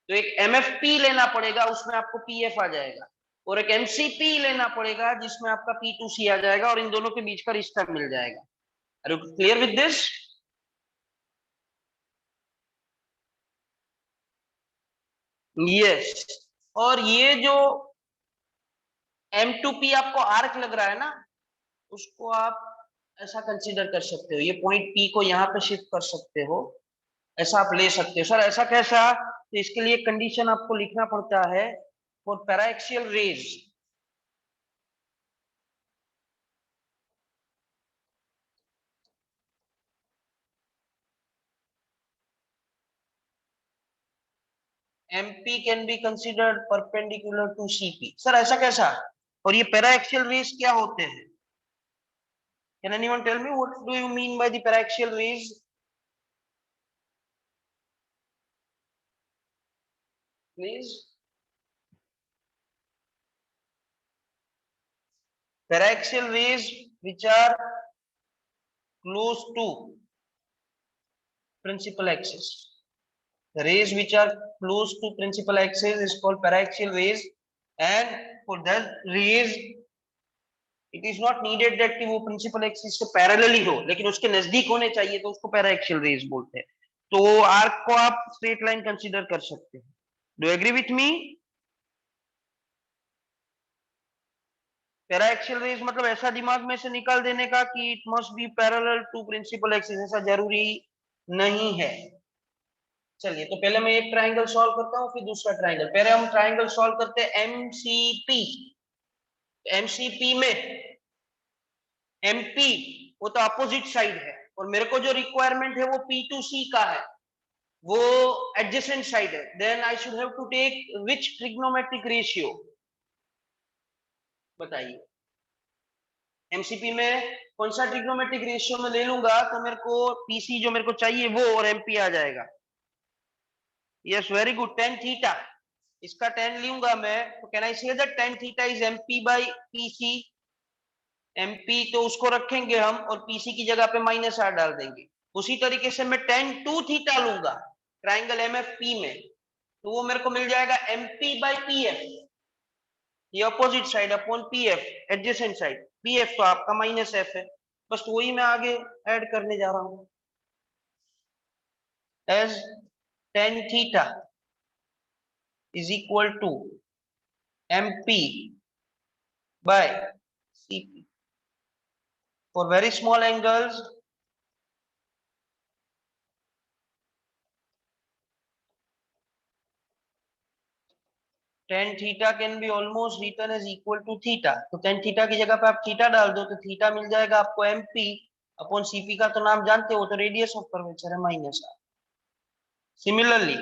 तो एक MFP लेना पड़ेगा, उसमें आपको PF आ जाएगा, और एक MCP लेना पड़ेगा जिसमें आपका P2C आ जाएगा, और इन दोनों के बीच का रिश्ता मिल जाएगा। Are you clear with this? Yes. और ये जो M2P आपको आर्क लग रहा है ना, उसको आप ऐसा कंसीडर कर सकते हो, ये पॉइंट P को यहाँ पे शिफ्ट कर सकते हो, ऐसा आप ले सकते हो। सर ऐसा कैसा? तो इसके लिए कंडीशन आपको लिखना पड़ता है for paraxial rays. MP can be considered perpendicular to CP। Sir ऐसा कैसा? और ये पैराएक्सियल रेज क्या होते हैं? Can anyone tell me what do you mean by the paraxial rays? Please. Paraxial rays which are close to principal axis. The rays which are close to principal axis is called paraxial rays, and for that rays it is not needed that कि वो principal axis से parallel ही हो, लेकिन उसके नजदीक होने चाहिए, तो उसको paraxial rays बोलते हैं। तो आर्क को आप स्ट्रेट लाइन कंसीडर कर सकते हैं। Do agree with me? Paraxial rays मतलब ऐसा दिमाग में से निकाल देने का कि it must be parallel to principal axis, ऐसा जरूरी नहीं है। चलिए तो पहले मैं एक ट्राइंगल सॉल्व करता हूँ, फिर दूसरा ट्राइंगल। पहले हम ट्राइंगल सॉल्व करते हैं MCP। MCP में MP वो तो अपोजिट साइड है, और मेरे को जो रिक्वायरमेंट है वो P2C का है, वो एडजेसेंट साइड है। Then I should have to take which trigonometric ratio? बताइए। MCP में कौन सा ट्रिग्नोमेट्रिक रेशियो में ले लूंगा तो मेरे को PC जो मेरे को चाहिए वो और MP आ जाएगा। Yes, very good. tan theta, इसका tan लूंगा मैं, तो can I say that tan theta is MP by PC? MP तो उसको रखेंगे हम, और PC की जगह पे -R डाल देंगे। उसी तरीके से मैं tan 2 थीटा लूंगा ट्राइंगल MFP में, तो वो मेरे को मिल जाएगा MP बाय PF, ये opposite side upon PF, adjacent side. PF तो आपका -F है, बस वही मैं आगे ऐड करने जा रहा हूं। As tan theta is equal to MP by CP for very small angles. tan theta can be almost written as equal to theta, तो tan थीटा की जगह पे आप थीटा डाल दो, तो थीटा मिल जाएगा आपको MP अपॉन CP का तो नाम जानते हो, तो रेडियस ऑफ कर्वेचर है -R। सिमिलरली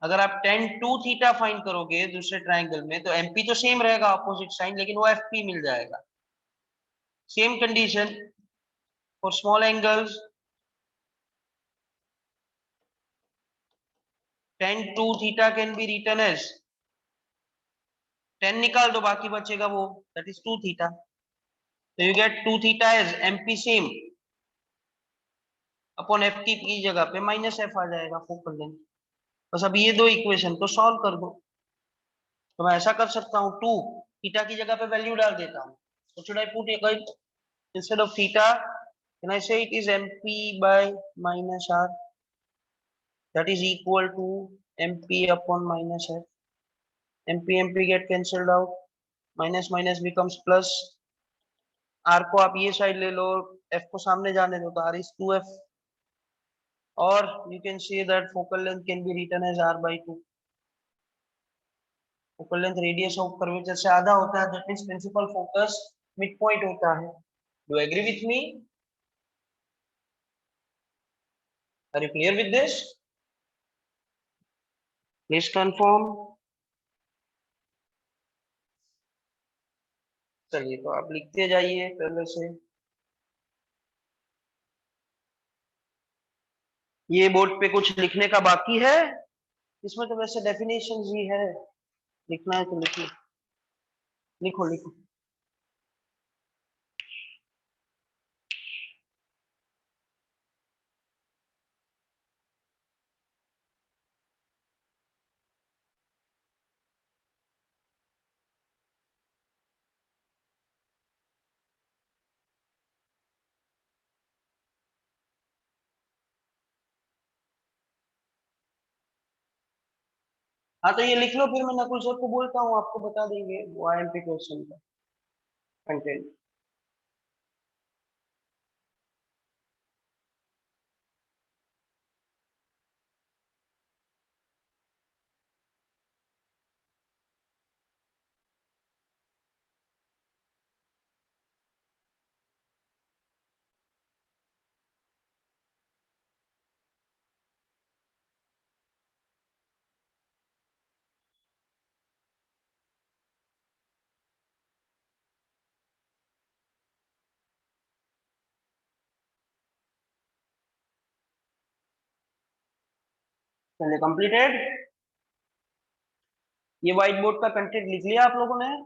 अगर आप tan 2 थीटा फाइंड करोगे दूसरे ट्राइंगल में, तो MP तो सेम रहेगा अपोजिट साइन, लेकिन वो FP मिल जाएगा। Same condition for small angles, tan 2 theta can be written as, tan निकाल दो बाकी बचेगा वो, दैट इज 2 थीटा, तो you get 2 theta as MP same upon FP की जगह पे -F आ जाएगा फोकल लेंथ। बस अब ये दो इक्वेशन को सॉल्व कर दो, तो मैं ऐसा कर सकता हूँ 2 थीटा की जगह पे वैल्यू डाल देता हूँ, तो should I put instead of theta, can I say it is MP by -R, that is equal to MP upon -F? MP get cancelled out, minus minus becomes plus, R को आप ये side ले लो, F को सामने जाने दो, तो R is 2F, or you can say that focal length can be written as R by 2। focal length radius of curvature से आधा होता है, that means principal focus midpoint होता है। Do you agree with me? Are you clear with this? Please confirm. चलिए तो आप लिखते जाइए पहले से। ये बोर्ड पे कुछ लिखने का बाकी है? इसमें तो वैसे डेफिनेशन ही है, लिखना है तो लिखो लिखो लिखो। हाँ तो ये लिख लो, फिर मैं नकुल सर को बोलता हूँ, आपको बता देंगे वो आईएमपी क्वेश्चन का कंटेंट। चलिए कंप्लीटेड। ये व्हाइट बोर्ड का कंटेंट लिख लिया आप लोगों ने?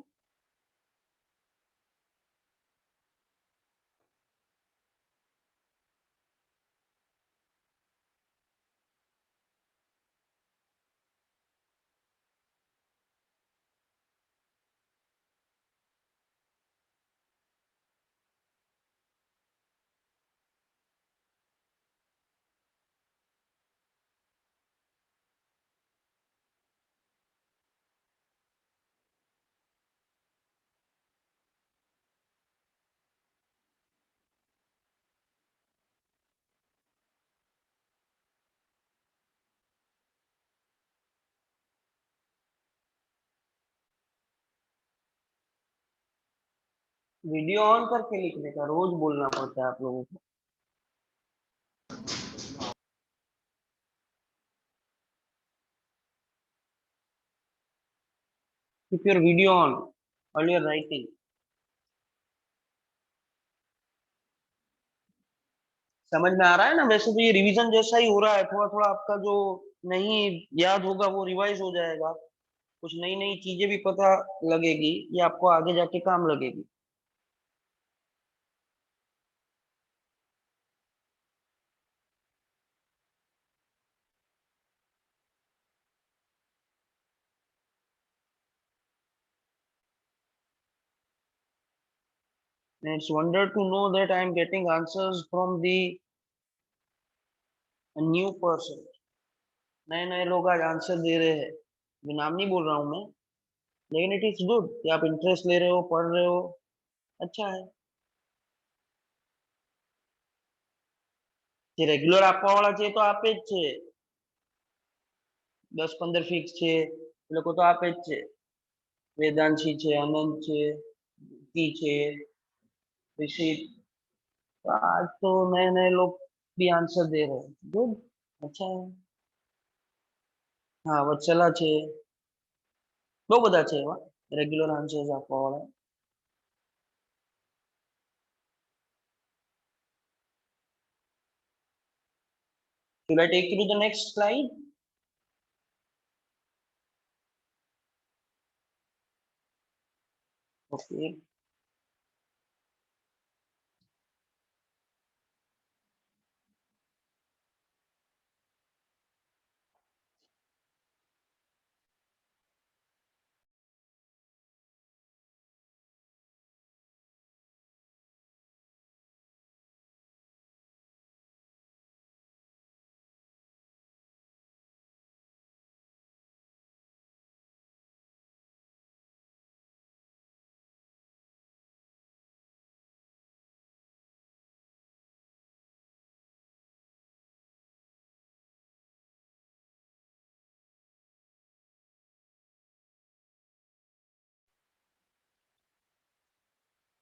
वीडियो ऑन करके लिखने का रोज बोलना पड़ता है आप लोगों को। Keep your video on while you are writing. समझ में आ रहा है ना? वैसे तो ये रिवीजन जैसा ही हो रहा है, थोड़ा थोड़ा आपका जो नहीं याद होगा वो रिवाइज हो जाएगा, कुछ नई नई चीजें भी पता लगेगी, ये आपको आगे जाके काम लगेगी। It's wonder to know that I am getting answers from the new person. नए नए लोग आज आंसर दे रहे हैं, मैं नाम नहीं बोल रहा हूँ मैं, लेकिन इट इज गुड कि आप इंटरेस्ट ले रहे हो, पढ़ रहे हो, अच्छा है। જે રેગ્યુલર આપવા વાળા છે તો આપે જ છે, 10-15 ફિક્સ છે એ લોકો તો આપે જ છે, વેદાંશી છે, અનંત છે, કી છે, ऋषि, तो आज तो नए नए लोग भी आंसर दे रहे हैं, गुड, अच्छा है। हाँ वत्सला છે, બહુ બધા છે એવા રેગ્યુલર આન્સર્સ આપવા વાળા। Should I take you to the next slide? Okay.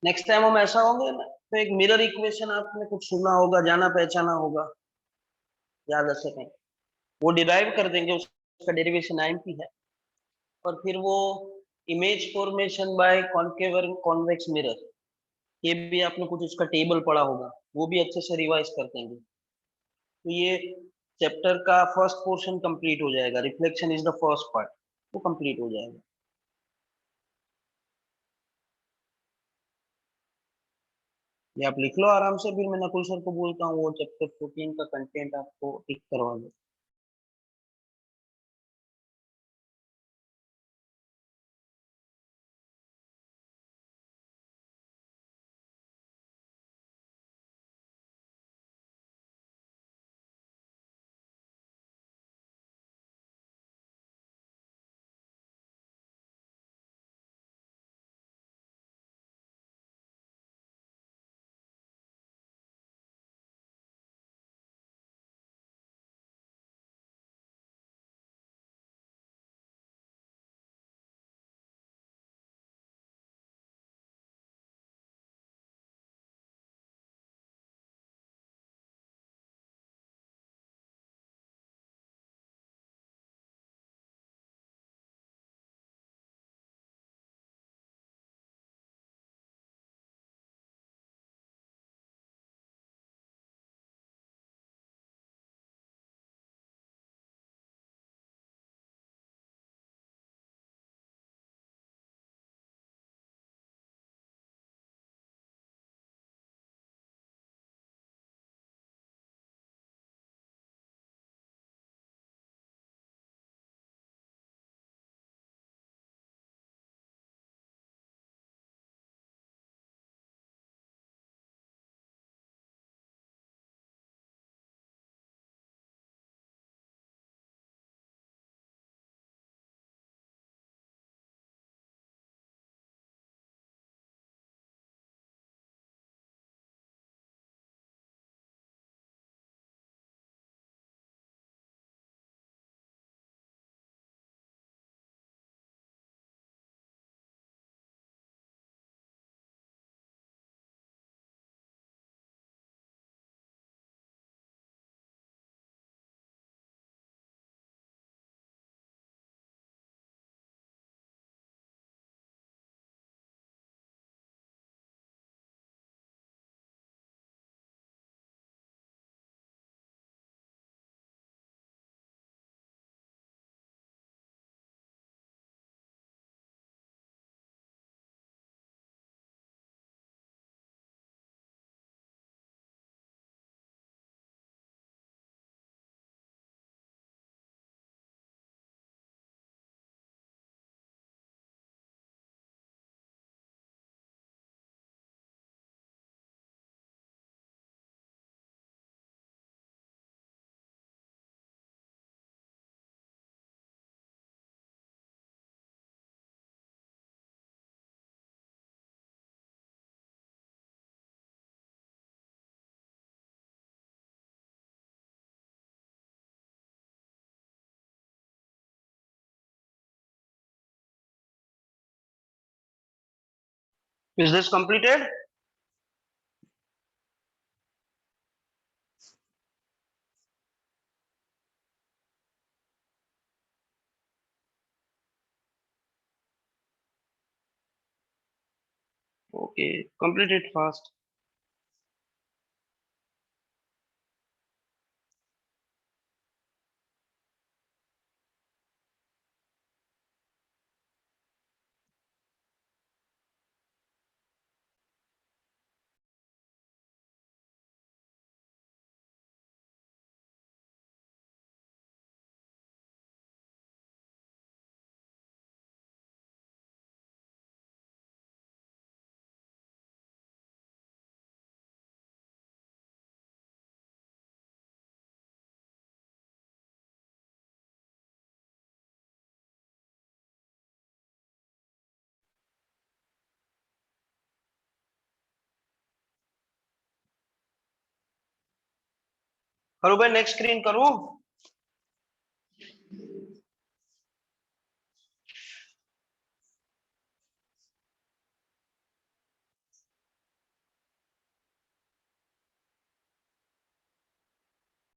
Next time हम ऐसा होंगे ना, तो एक मिरर इक्वेशन आपने कुछ सुना होगा, जाना पहचाना होगा, याद रखें, वो डिराइव कर देंगे, उसका डेरिवेशन आईएमपी है, और फिर वो इमेज फॉर्मेशन बाय कॉन्केव और कॉन्वेक्स मिरर, ये भी आपने कुछ उसका टेबल पढ़ा होगा, वो भी अच्छे से रिवाइज कर देंगे। तो ये चैप्टर का फर्स्ट पोर्शन कंप्लीट हो जाएगा, reflection is the first part, वो कंप्लीट हो जाएगा। ये आप लिख लो आराम से, फिर मैं नकुल सर को बोलता हूँ वो चैप्टर 14 का कंटेंट आपको टिक करवा दो। Is this completed? Okay, complete it fast. करूँ भाई, नेक्स्ट स्क्रीन करूँ?